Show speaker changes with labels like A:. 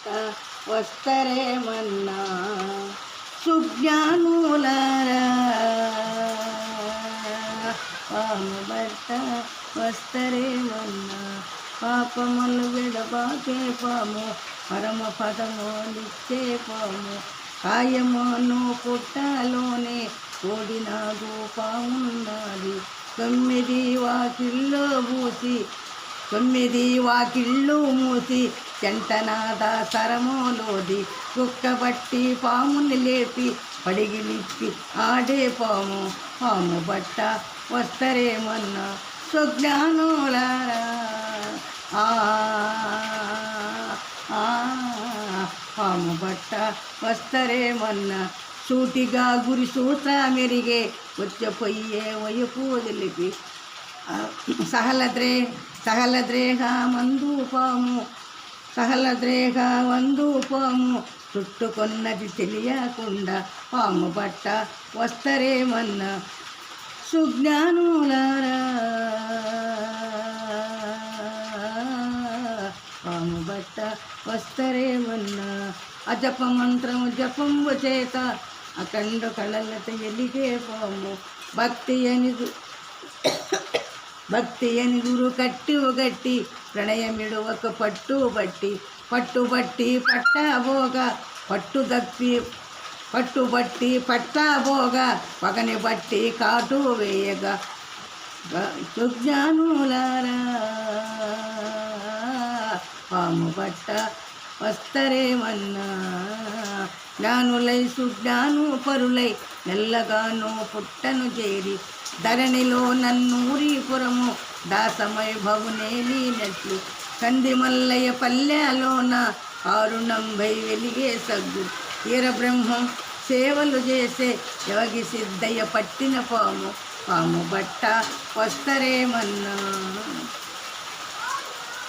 A: బట్ట వస్తరేమన్నా సుజ్ఞానులారా పాము బట్ట వస్తరేమన్నా పాపములు విడబాకే పాము పరమ పదములిచ్చే పాము కాయమును పుట్టలోనే ఓడినాదు పామున్నది 9 వాకిళ్ళు మూసి చెంటనాద సరములోది కుక్కబట్టి పాముని లేపి పడిగిలిప్పి ఆడే పాము బట్ట వస్తరేమన్నా సుజ్ఞానులారా పాము బట్ట వస్తరేమన్నా సూటిగా గురి సూత్ర మెరిగే వచ్చపోయే వయపు తెలిపి సహలద్రేహ వందు పాము చుట్టుకొన్నది తెలియకుండా పాము బట్ట వస్తరేమన్నా సుజ్ఞానులారా పాము బట్ట వస్తరేమన్నా అజప మంత్రము జపంబు చేత అఖండ కళలత ఎలిగే పాము భక్తి అని గురు గట్టి ప్రణయమిడు ఒక పట్టుబట్టి పట్టబోగా పగని బట్టి కాటు వేయగా సుజ్ఞానులారా పాము బట్ట వస్తరేమన్నా జ్ఞానులై సుజ్ఞాను పరులై నెల్లగాను పుట్టను చేరి ధరణిలో నన్నూరిపురము దాసమై భవునేలినట్లు కందిమల్లయ్య పల్లెలోన కారుణంబై వెలిగే సగ్గు వీరబ్రహ్మం సేవలు చేసే యోగి సిద్ధయ్య పట్టిన పాము బట్ట వస్తరేమన్నా.